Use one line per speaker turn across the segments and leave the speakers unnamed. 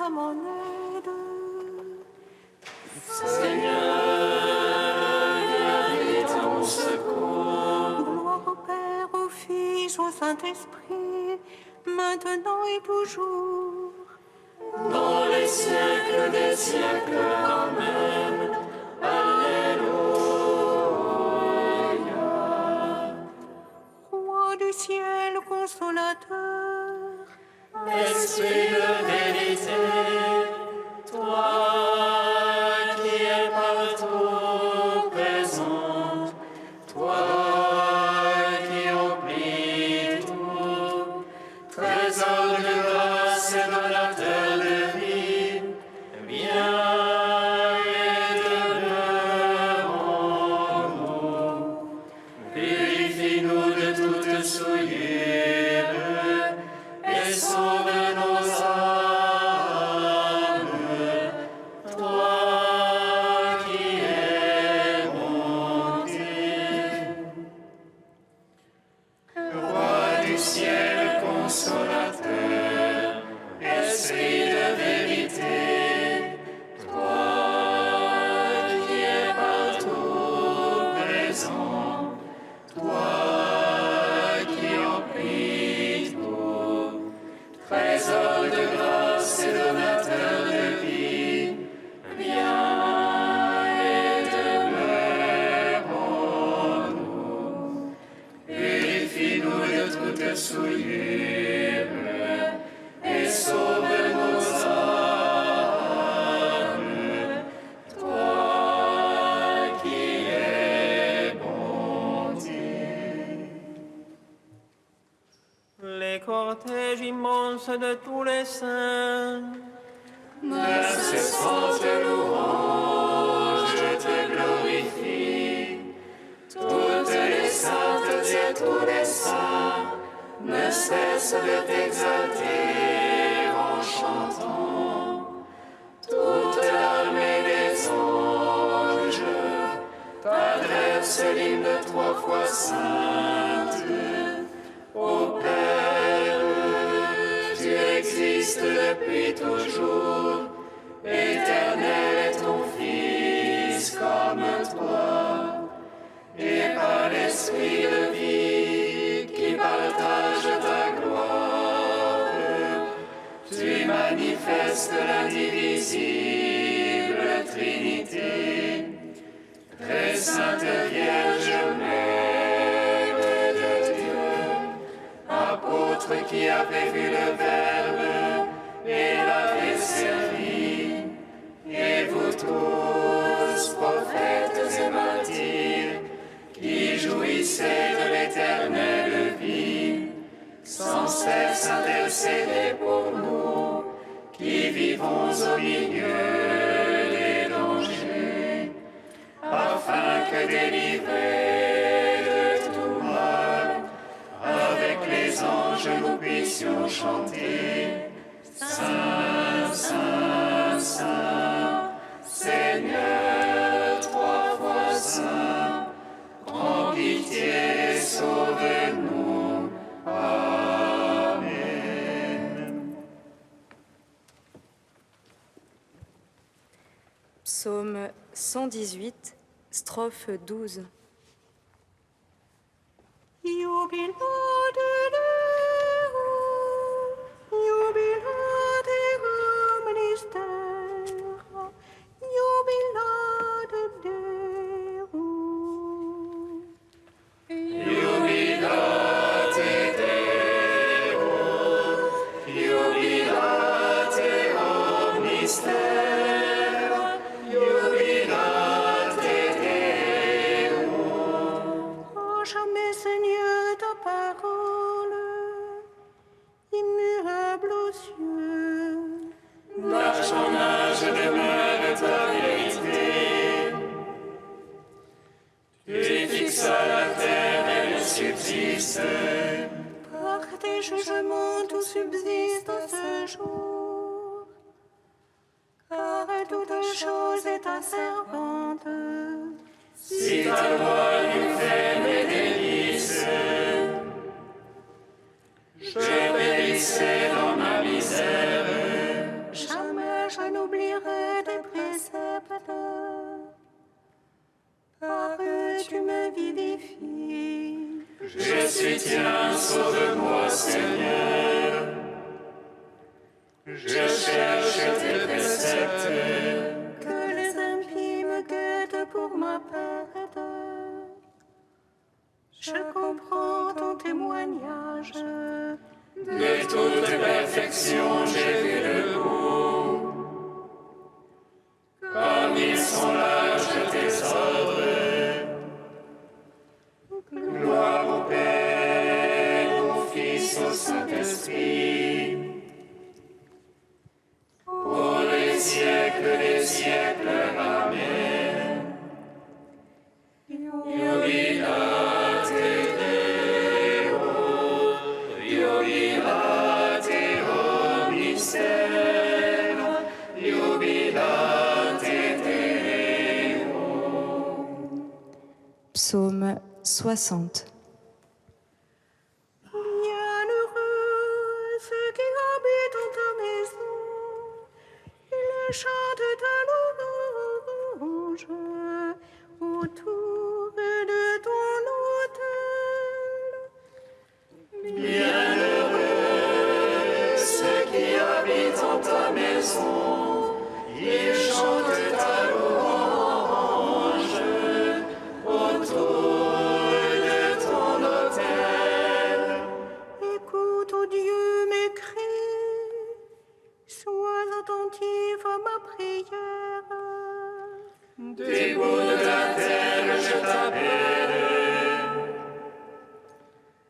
à mon aide.
Seigneur, viens vite à mon secours.
Gloire au Père, au Fils, au Saint-Esprit, maintenant et toujours.
Dans les siècles des siècles, Amen. Alléluia.
Roi du ciel, consolateur,
Esprit de vérité, toi qui es partout présent, toi qui emplis tout, trésor de grâce et donateur de vie, viens et demeure en nous. Purifie-nous de toute souillure et sauve nos âmes, toi qui es monté. Roi du ciel consolateur, Esprit de vérité, toi qui es partout présent, toi qui emplis tout, trésor de grâce et donateur de vie, viens et demeure en nous. Purifie-nous de toute souillure et sauve nos âmes, toi qui es bonté.
Les cortèges immenses de tous les saints,
D'incessantes louanges, je te glorifie. Toutes les saintes et tous les saints ne cessent de t'exalter en chantant. Toute l'armée des anges t'adresse l'hymne 3 fois sainte. Ô Père, tu existes depuis toujours, éternel est ton Fils comme toi, et par l'Esprit de vie qui partage ta gloire, tu manifestes l'indivisible Trinité. Très sainte Vierge, Mère de Dieu, apôtre qui avait vu le Verbe et l'avait servi, et vous tous, prophètes et martyrs, qui jouissez de l'éternelle vie, sans cesse intercédez pour nous, qui vivons au milieu des dangers, afin que délivrés de tout mal, avec les anges nous puissions chanter. Saint, Saint, Saint, Seigneur, 3 fois saint, prends pitié et sauve-nous. Amen.
Psaume 118, strophe 12.
Jubilate Deum, jubilate omnis terra, jubilate Deum.
Jubilate Deum, jubilate omnis terra, jubilate Deum.
À jamais, Seigneur, ta parole, immuable aux cieux.
D'âge en âge demeure ta vérité. Tu fixes la terre et le subsiste.
Par tes jugements, tout subsiste à ce jour. Car toute chose est ta servante.
Si ta loi nous fait mes délices, je périssais dans ma misère.
Jamais
suis tien, sauve-moi, Seigneur. Je cherche tes préceptes.
Que les impies me guettent pour ma perte. Je comprends ton témoignage.
De toute perfection, j'ai vu le bout. Comme ils sont larges tes ordres. Gloire au Père, au Fils, au Saint-Esprit. Pour les siècles des siècles. Amen. Jubilate Deo, jubilate omnister, jubilate Deo.
Psaume 60.
Bienheureux ceux qui habitent en ta maison, ils chantent ta louange autour de ton autel.
Bienheureux ceux qui habitent en ta maison, ils chantent ta louange autour de ton autel.
Écoute, ô Dieu, mes cris, sois attentif à ma prière.
Des bouts de la terre, je t'appelle.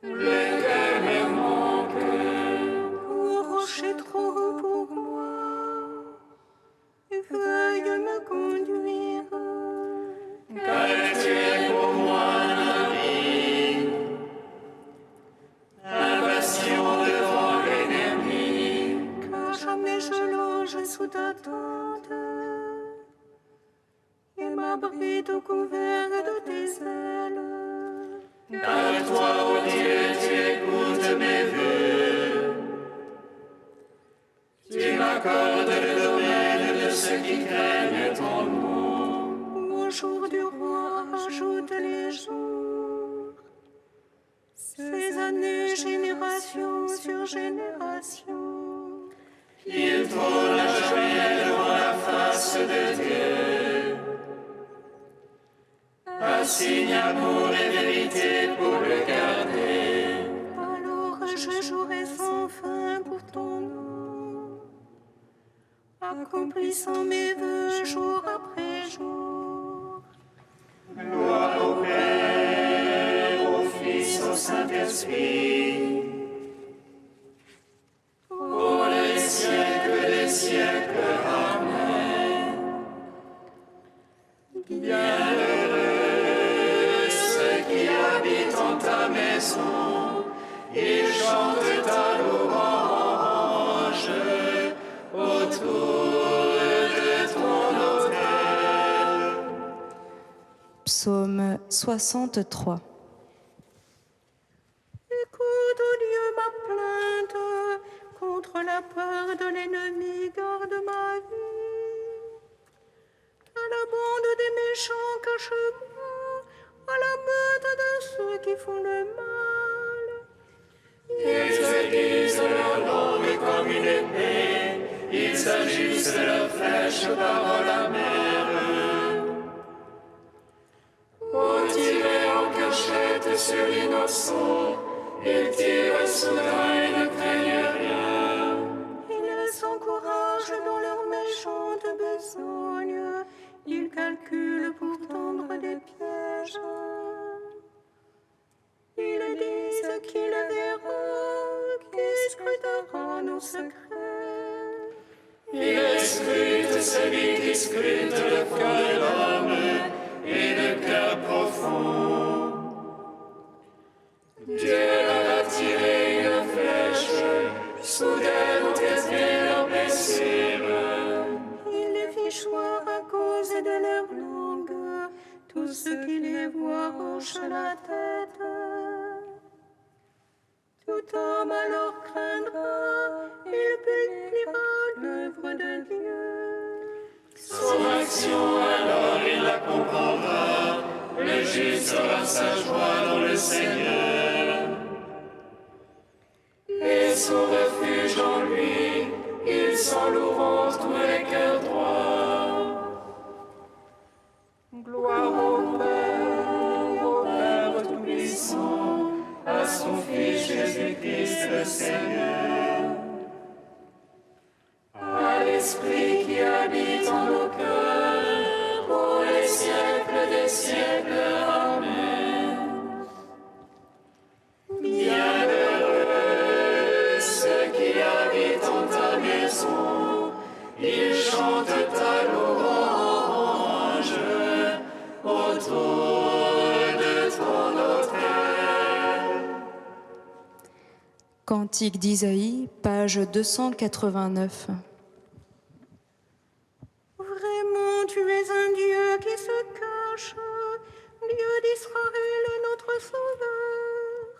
Le cœur me manque.
Ô rocher trop haut pour moi, veuille me conduire.
Car tu es pour moi un ami, un bastion devant l'ennemi.
Que jamais je loge sous ta tente et m'abrite au couvert de tes ailes.
Car toi, ô Dieu, tu écoutes mes vœux. Tu m'accordes le domaine de ceux qui craignent ton nom.
Au jour du roi, ajoute les jours. Ces années, génération sur génération.
Il tourne jamais devant la face de Dieu. Un signe, amour et vérité pour le garder.
Alors je jouerai sans fin pour ton nom, accomplissant mes vœux jour après jour.
Gloire au Père, au Fils, au Saint-Esprit. Pour les siècles des siècles. Amen. Bienheureux ceux qui habitent en ta maison, ils chantent ta louange autour de ton autel.
Psaume 63.
Écoute, ô Dieu, ma plainte, contre la peur de l'ennemi, garde ma vie. À la bande des méchants, cache-moi, à la meute de ceux qui font le mal.
Ils aiguisent leur langue comme une épée, ils ajustent leurs fraîches paroles amères. Pour tirer en cachette sur l'innocent, ils tirent soudain et ne craignent rien.
Ils s'encouragent dans leur méchante besogne, ils calculent pour tendre des pièges. Ils disent qu'ils verront, qui scrutera nos secrets.
Il scrute celui qui scrute le cœur de l'homme et le cœur profond. Dieu leur a tiré une flèche, soudaine ont été leurs blessures.
Il les fit choir à cause de leur langue, tous ceux qui les voient hochent la tête. Tout homme alors craindra, il publiera l'œuvre de Dieu.
Son action alors il la comprendra, le juste aura sa joie dans le Seigneur. en loueront tous les cœurs droits.
Gloire au Père Tout-Puissant,
À son Fils Jésus-Christ le Seigneur, à l'Esprit qui habite en nos cœurs, pour les siècles des siècles. Amen. Bienheureux ceux qui habitent en ta maison, ils chantent ta louange autour de ton autel.
Cantique d'Isaïe, page 289.
Vraiment, tu es un Dieu qui se cache, Dieu d'Israël est notre Sauveur.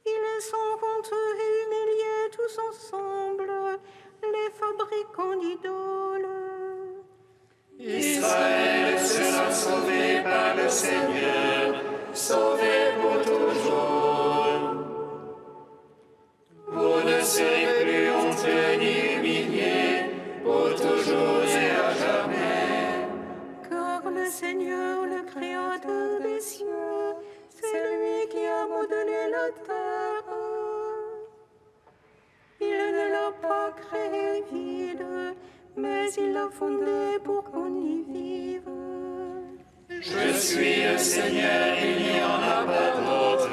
Il est sans compte humilié tous ensemble, les fabricants d'idoles.
Israël sera sauvé par le Seigneur, sauvé pour toujours. Vous ne serez plus honteux ni humiliés, pour toujours et à jamais.
Car le Seigneur, le Créateur des cieux, c'est lui qui a modelé la terre. Il ne l'a pas créée vide, mais il l'a fondée pour qu'on y vive.
Je suis le Seigneur, il n'y en a pas d'autre.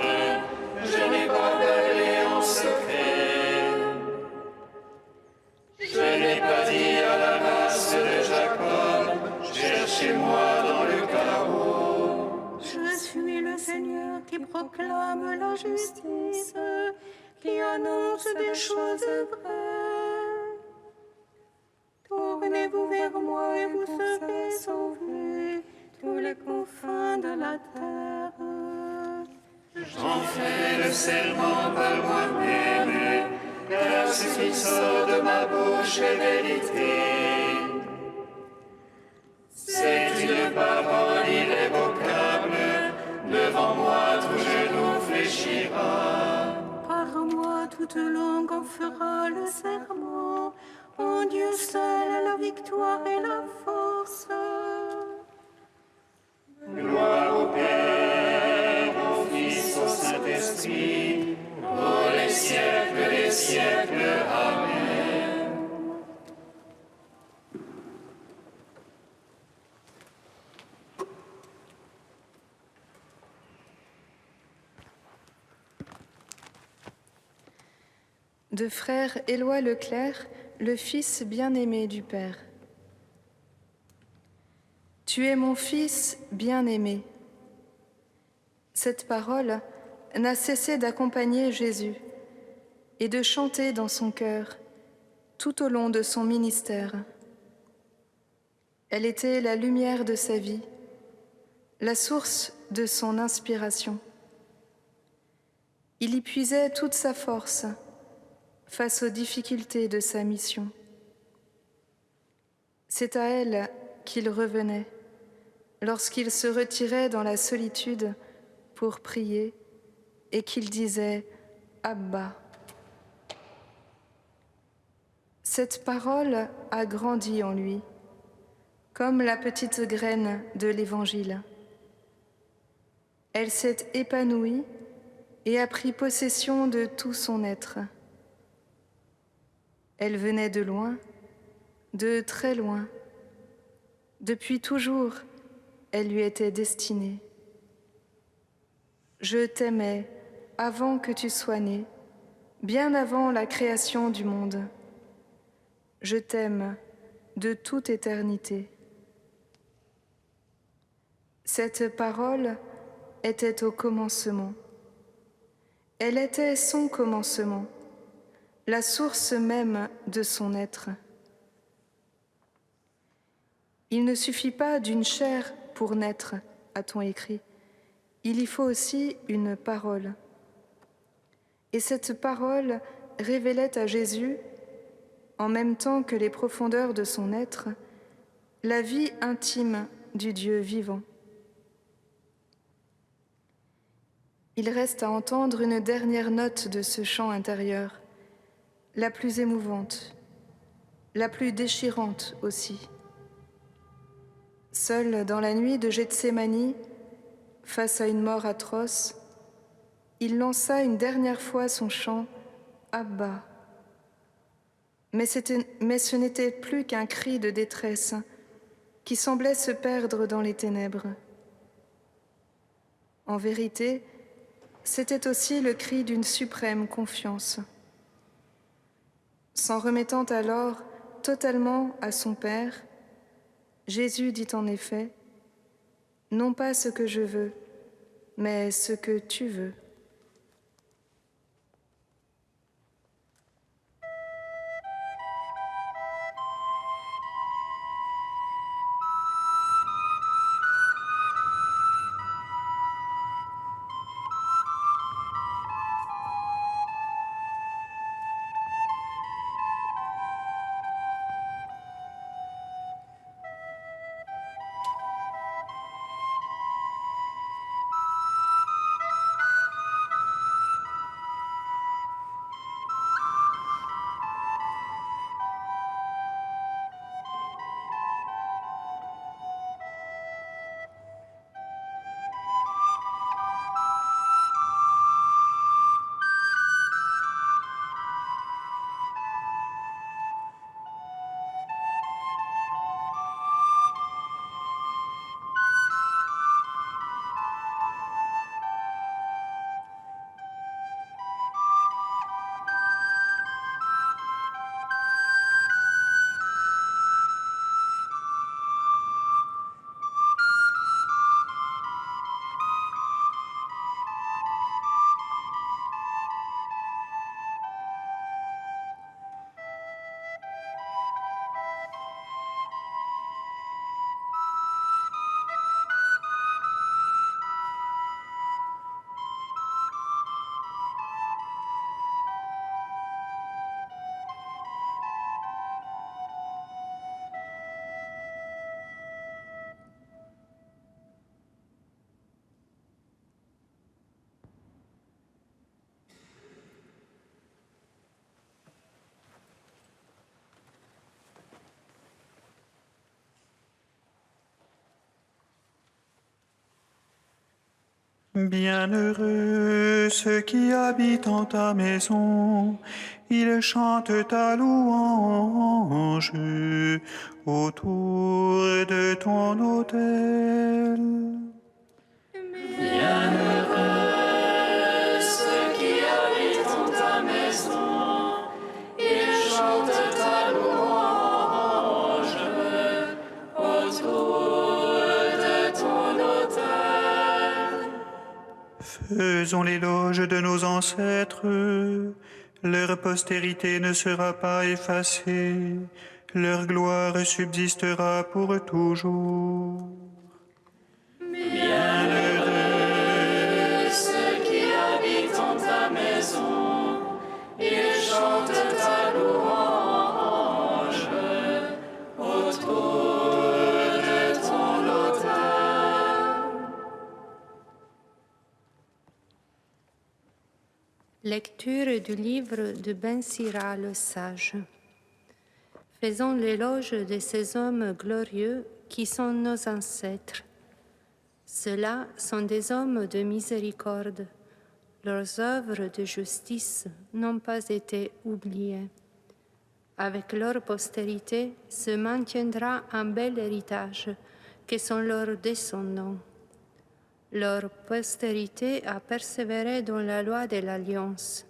Je n'ai pas parlé en secret. Je n'ai pas dit à la race de Jacob, cherchez-moi dans le chaos.
Je suis le Seigneur qui proclame la justice, qui annonce des choses vraies. Tournez-vous vers moi et vous serez sauvés, tous les confins de la terre.
J'en fais le serment par moi-même, car ce qui sort de ma bouche est vérité. C'est une parole irrévocable, devant moi tout genou fléchira.
Par moi toute langue en fera le serment, en Dieu seul la victoire et la force.
Gloire au Père, au Fils, au Saint-Esprit, pour les siècles des siècles. Amen.
De frère Éloi Leclerc, le fils bien-aimé du Père. Tu es mon fils bien-aimé. Cette parole n'a cessé d'accompagner Jésus et de chanter dans son cœur tout au long de son ministère. Elle était la lumière de sa vie, la source de son inspiration. Il y puisait toute sa force face aux difficultés de sa mission. C'est à elle qu'il revenait lorsqu'il se retirait dans la solitude pour prier et qu'il disait « Abba ». Cette parole a grandi en lui, comme la petite graine de l'Évangile. Elle s'est épanouie et a pris possession de tout son être. Elle venait de loin, de très loin. Depuis toujours, elle lui était destinée. Je t'aimais avant que tu sois né, bien avant la création du monde. Je t'aime de toute éternité. Cette parole était au commencement. Elle était son commencement, la source même de son être. Il ne suffit pas d'une chair pour naître, a-t-on écrit. Il y faut aussi une parole. Et cette parole révélait à Jésus, en même temps que les profondeurs de son être, la vie intime du Dieu vivant. Il reste à entendre une dernière note de ce chant intérieur, la plus émouvante. la plus déchirante aussi. Seul dans la nuit de Gethsémani, face à une mort atroce, il lança une dernière fois son chant « Abba ». Mais ce n'était plus qu'un cri de détresse qui semblait se perdre dans les ténèbres. En vérité, c'était aussi le cri d'une suprême confiance. S'en remettant alors totalement à son Père, Jésus dit en effet, « Non pas ce que je veux, mais ce que tu veux. »
Bienheureux ceux qui habitent en ta maison, ils chantent ta louange autour de ton autel. Faisons l'éloge de nos ancêtres, leur postérité ne sera pas effacée, leur gloire subsistera pour toujours. Bienheureux ceux qui habitent en ta maison, ils chantent ta louange autour de ton autel.
Lecture du livre de Ben Sira le sage. Faisons l'éloge de ces hommes glorieux qui sont nos ancêtres. Ceux-là sont des hommes de miséricorde. Leurs œuvres de justice n'ont pas été oubliées. Avec leur postérité se maintiendra un bel héritage que sont leurs descendants. Leur postérité a persévéré dans la loi de l'Alliance.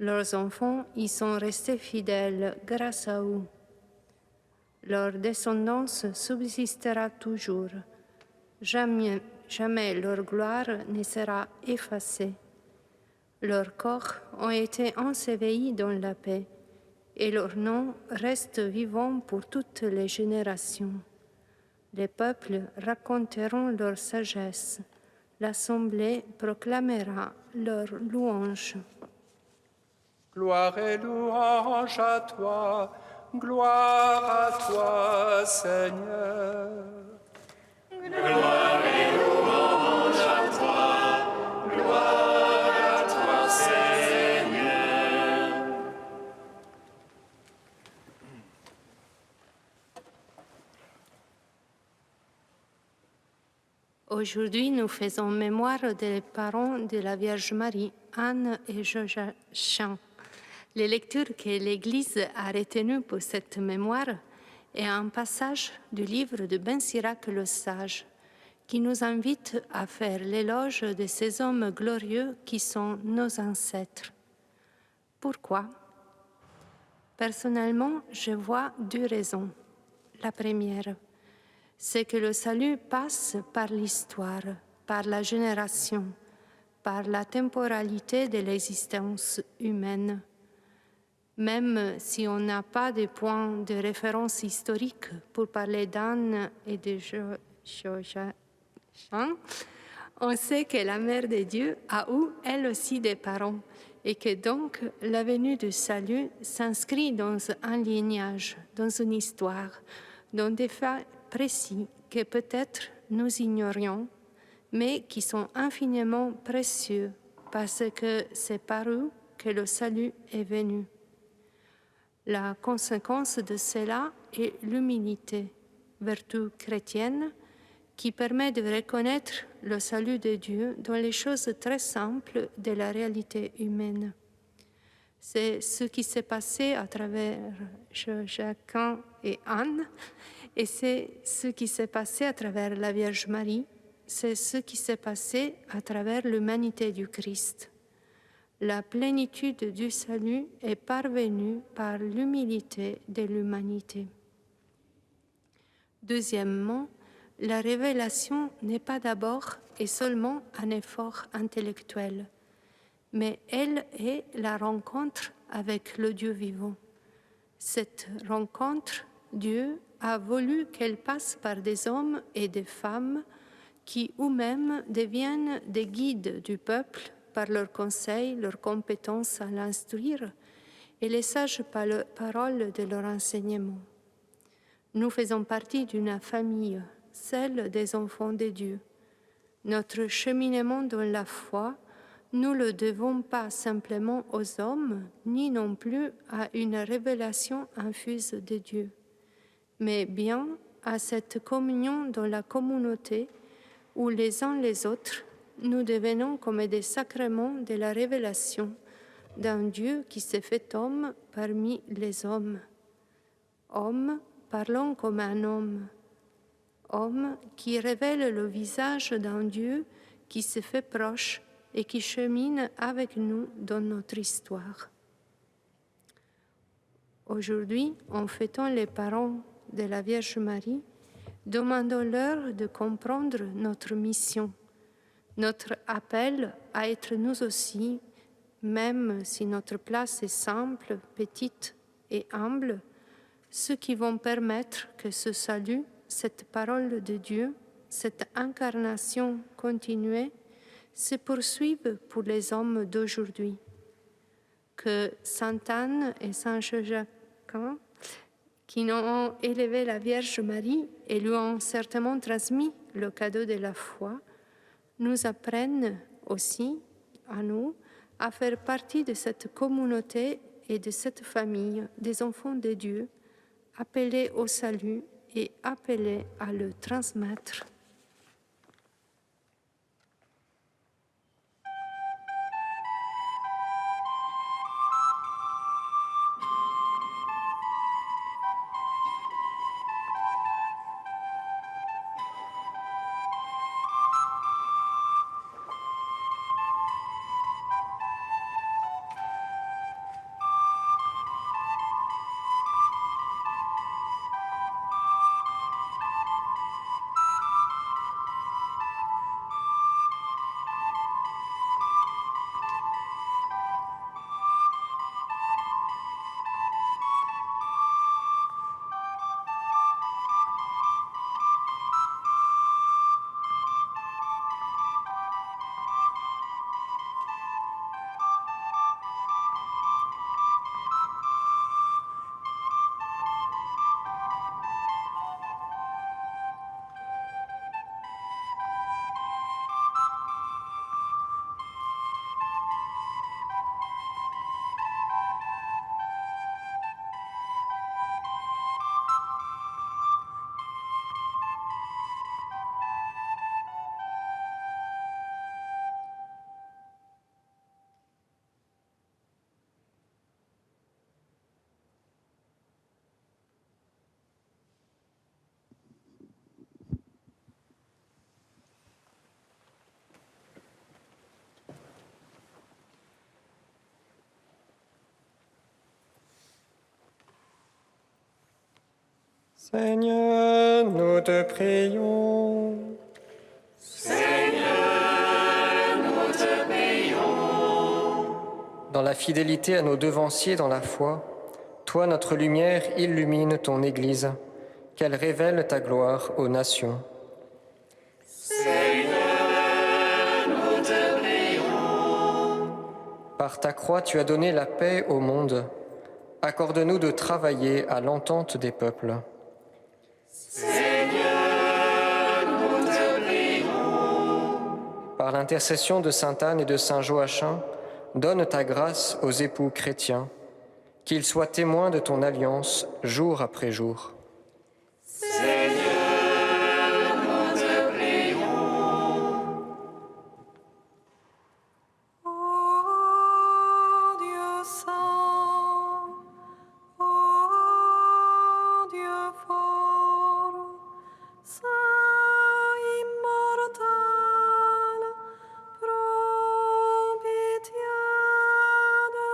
Leurs enfants y sont restés fidèles grâce à eux. Leur descendance subsistera toujours. Jamais leur gloire ne sera effacée. Leurs corps ont été ensevelis dans la paix, et leur nom reste vivant pour toutes les générations. Les peuples raconteront leur sagesse. L'Assemblée proclamera leur louange.
Gloire et louange à toi, gloire à toi, Seigneur.
Gloire et louange à toi, gloire à toi, Seigneur.
Aujourd'hui, nous faisons mémoire des parents de la Vierge Marie, Anne et Joachim. Les lectures que l'Église a retenues pour cette mémoire est un passage du livre de Ben Sirac le Sage, qui nous invite à faire l'éloge de ces hommes glorieux qui sont nos ancêtres. Pourquoi? Personnellement, je vois deux raisons. La première, c'est que le salut passe par l'histoire, par la génération, par la temporalité de l'existence humaine. Même si on n'a pas de point de référence historique pour parler d'Anne et de Joachim, on sait que la Mère de Dieu a eu elle aussi des parents et que donc la venue du salut s'inscrit dans un lignage, dans une histoire, dans des faits précis que peut-être nous ignorions, mais qui sont infiniment précieux parce que c'est par eux que le salut est venu. La conséquence de cela est l'humilité, vertu chrétienne, qui permet de reconnaître le salut de Dieu dans les choses très simples de la réalité humaine. C'est ce qui s'est passé à travers Joachim et Anne, et c'est ce qui s'est passé à travers la Vierge Marie, c'est ce qui s'est passé à travers l'humanité du Christ. La plénitude du salut est parvenue par l'humilité de l'humanité. Deuxièmement, la révélation n'est pas d'abord et seulement un effort intellectuel, mais elle est la rencontre avec le Dieu vivant. Cette rencontre, Dieu a voulu qu'elle passe par des hommes et des femmes qui eux-mêmes deviennent des guides du peuple par leurs conseils, leurs compétences à l'instruire et les sages paroles de leur enseignement. Nous faisons partie d'une famille, celle des enfants de Dieu. Notre cheminement dans la foi, nous ne le devons pas simplement aux hommes, ni non plus à une révélation infuse de Dieu, mais bien à cette communion dans la communauté où les uns les autres, nous devenons comme des sacrements de la révélation d'un Dieu qui s'est fait homme parmi les hommes. Homme parlant comme un homme. Homme qui révèle le visage d'un Dieu qui se fait proche et qui chemine avec nous dans notre histoire. Aujourd'hui, en fêtant les parents de la Vierge Marie, demandons-leur de comprendre notre mission, notre appel à être nous aussi, même si notre place est simple, petite et humble, ceux qui vont permettre que ce salut, cette parole de Dieu, cette incarnation continuée, se poursuive pour les hommes d'aujourd'hui. Que Sainte Anne et Saint Joachim, qui ont élevé la Vierge Marie et lui ont certainement transmis le cadeau de la foi, nous apprennent aussi, à nous, à faire partie de cette communauté et de cette famille des enfants de Dieu, appelés au salut et appelés à le transmettre.
Seigneur, nous te prions. Dans la fidélité à nos devanciers dans la foi, toi, notre lumière, illumine ton Église, qu'elle révèle ta gloire aux nations.
Seigneur, nous te prions.
Par ta croix, tu as donné la paix au monde. Accorde-nous de travailler à l'entente des peuples.
Seigneur, nous te prions.
Par l'intercession de sainte Anne et de saint Joachim, donne ta grâce aux époux chrétiens, qu'ils soient témoins de ton alliance jour après jour.
Seigneur, nous te prions.
Ô Dieu saint, ô Dieu fort, saint immortel, prends pitié de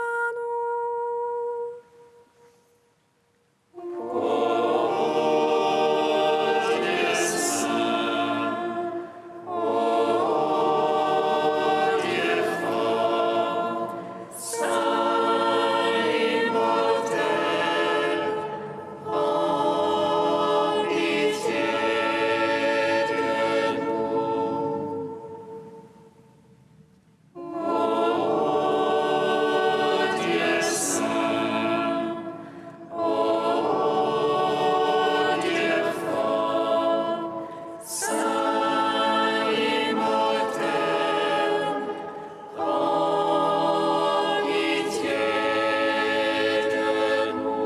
nous.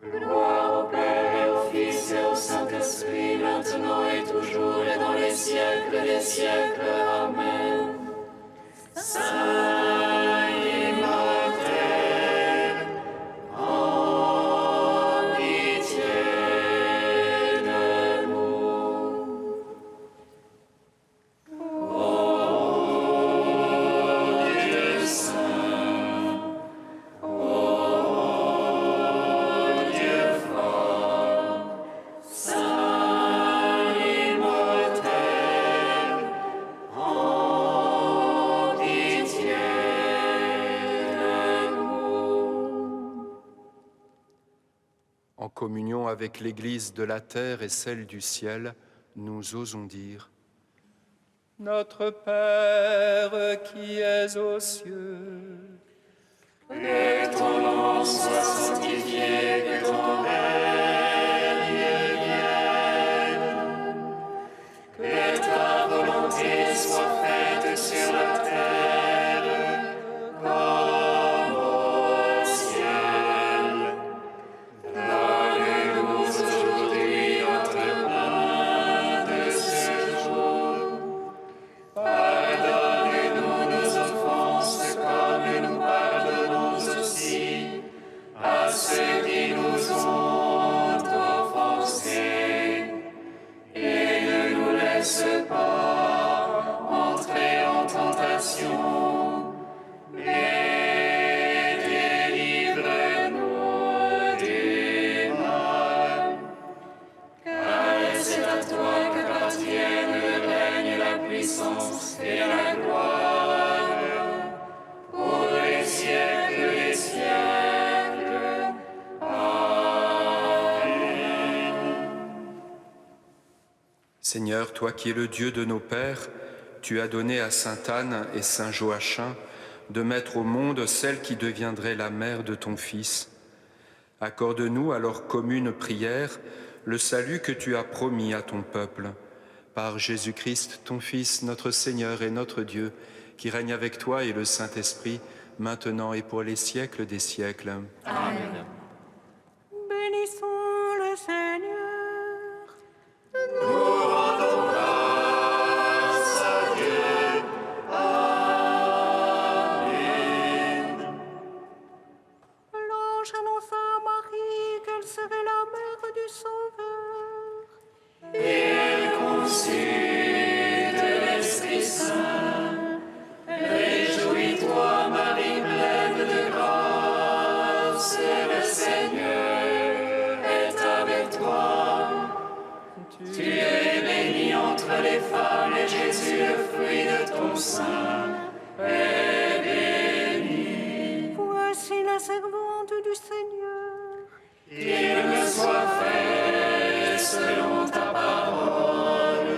Gloire au Père et au Fils et au Saint-Esprit, maintenant et toujours et dans les siècles des siècles. Amen. Saint immortel, en pitié de nous. Ô Dieu saint, ô Dieu fort, saint immortel, en pitié de nous.
En communion avec l'Église de la terre et celle du ciel, nous osons dire: Notre Père qui es aux cieux,
Que ton nom soit sanctifié, que ton règne vienne, que ta volonté soit faite sur la terre comme au ciel. Donne-nous aujourd'hui notre pain de ce jour. Pardonne-nous nos offenses comme nous pardonnons aussi à ceux qui nous ont offensés. Et ne nous laisse pas entrer en tentation, mais délivre-nous du mal. Car c'est à toi qu'appartiennent le règne, la puissance et la gloire pour les siècles des siècles. Amen.
Seigneur, toi qui es le Dieu de nos pères, tu as donné à sainte Anne et saint Joachim de mettre au monde celle qui deviendrait la mère de ton Fils. Accorde-nous à leur commune prière le salut que tu as promis à ton peuple. Par Jésus-Christ, ton Fils, notre Seigneur et notre Dieu, qui règne avec toi et le Saint-Esprit, maintenant et pour les siècles des siècles.
Amen.
Bénissons le Seigneur.
Nous rendons grâce à Dieu. Amen.
L'ange annonça à Marie qu'elle serait la mère du Sauveur.
Et elle conçut de l'Esprit Saint. Réjouis-toi, Marie pleine de grâce, le Seigneur Tu es bénie entre les femmes et Jésus, le fruit de ton sein, est béni.
Voici la servante du Seigneur.
Qu'il me soit fait selon ta parole.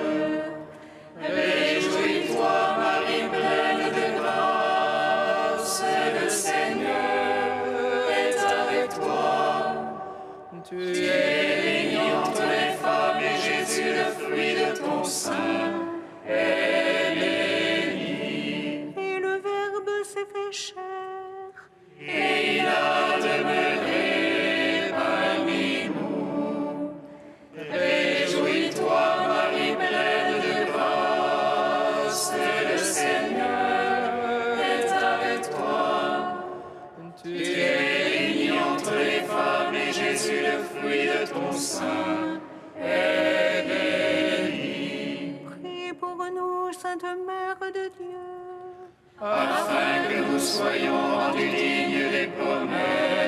Réjouis-toi, Marie pleine de grâce, le Seigneur est avec toi. Tu es bénie entre les femmes et Jésus, le fruit de ton sein, est béni.
Et le Verbe s'est fait chair.
Et il a demeuré parmi nous. Réjouis-toi, Marie pleine de grâce, le Seigneur est avec toi. Tu es bénie entre les femmes et Jésus, le fruit de ton sein, est béni.
Priez pour nous, Sainte Mère de Dieu.
Afin que nous soyons rendus dignes des promesses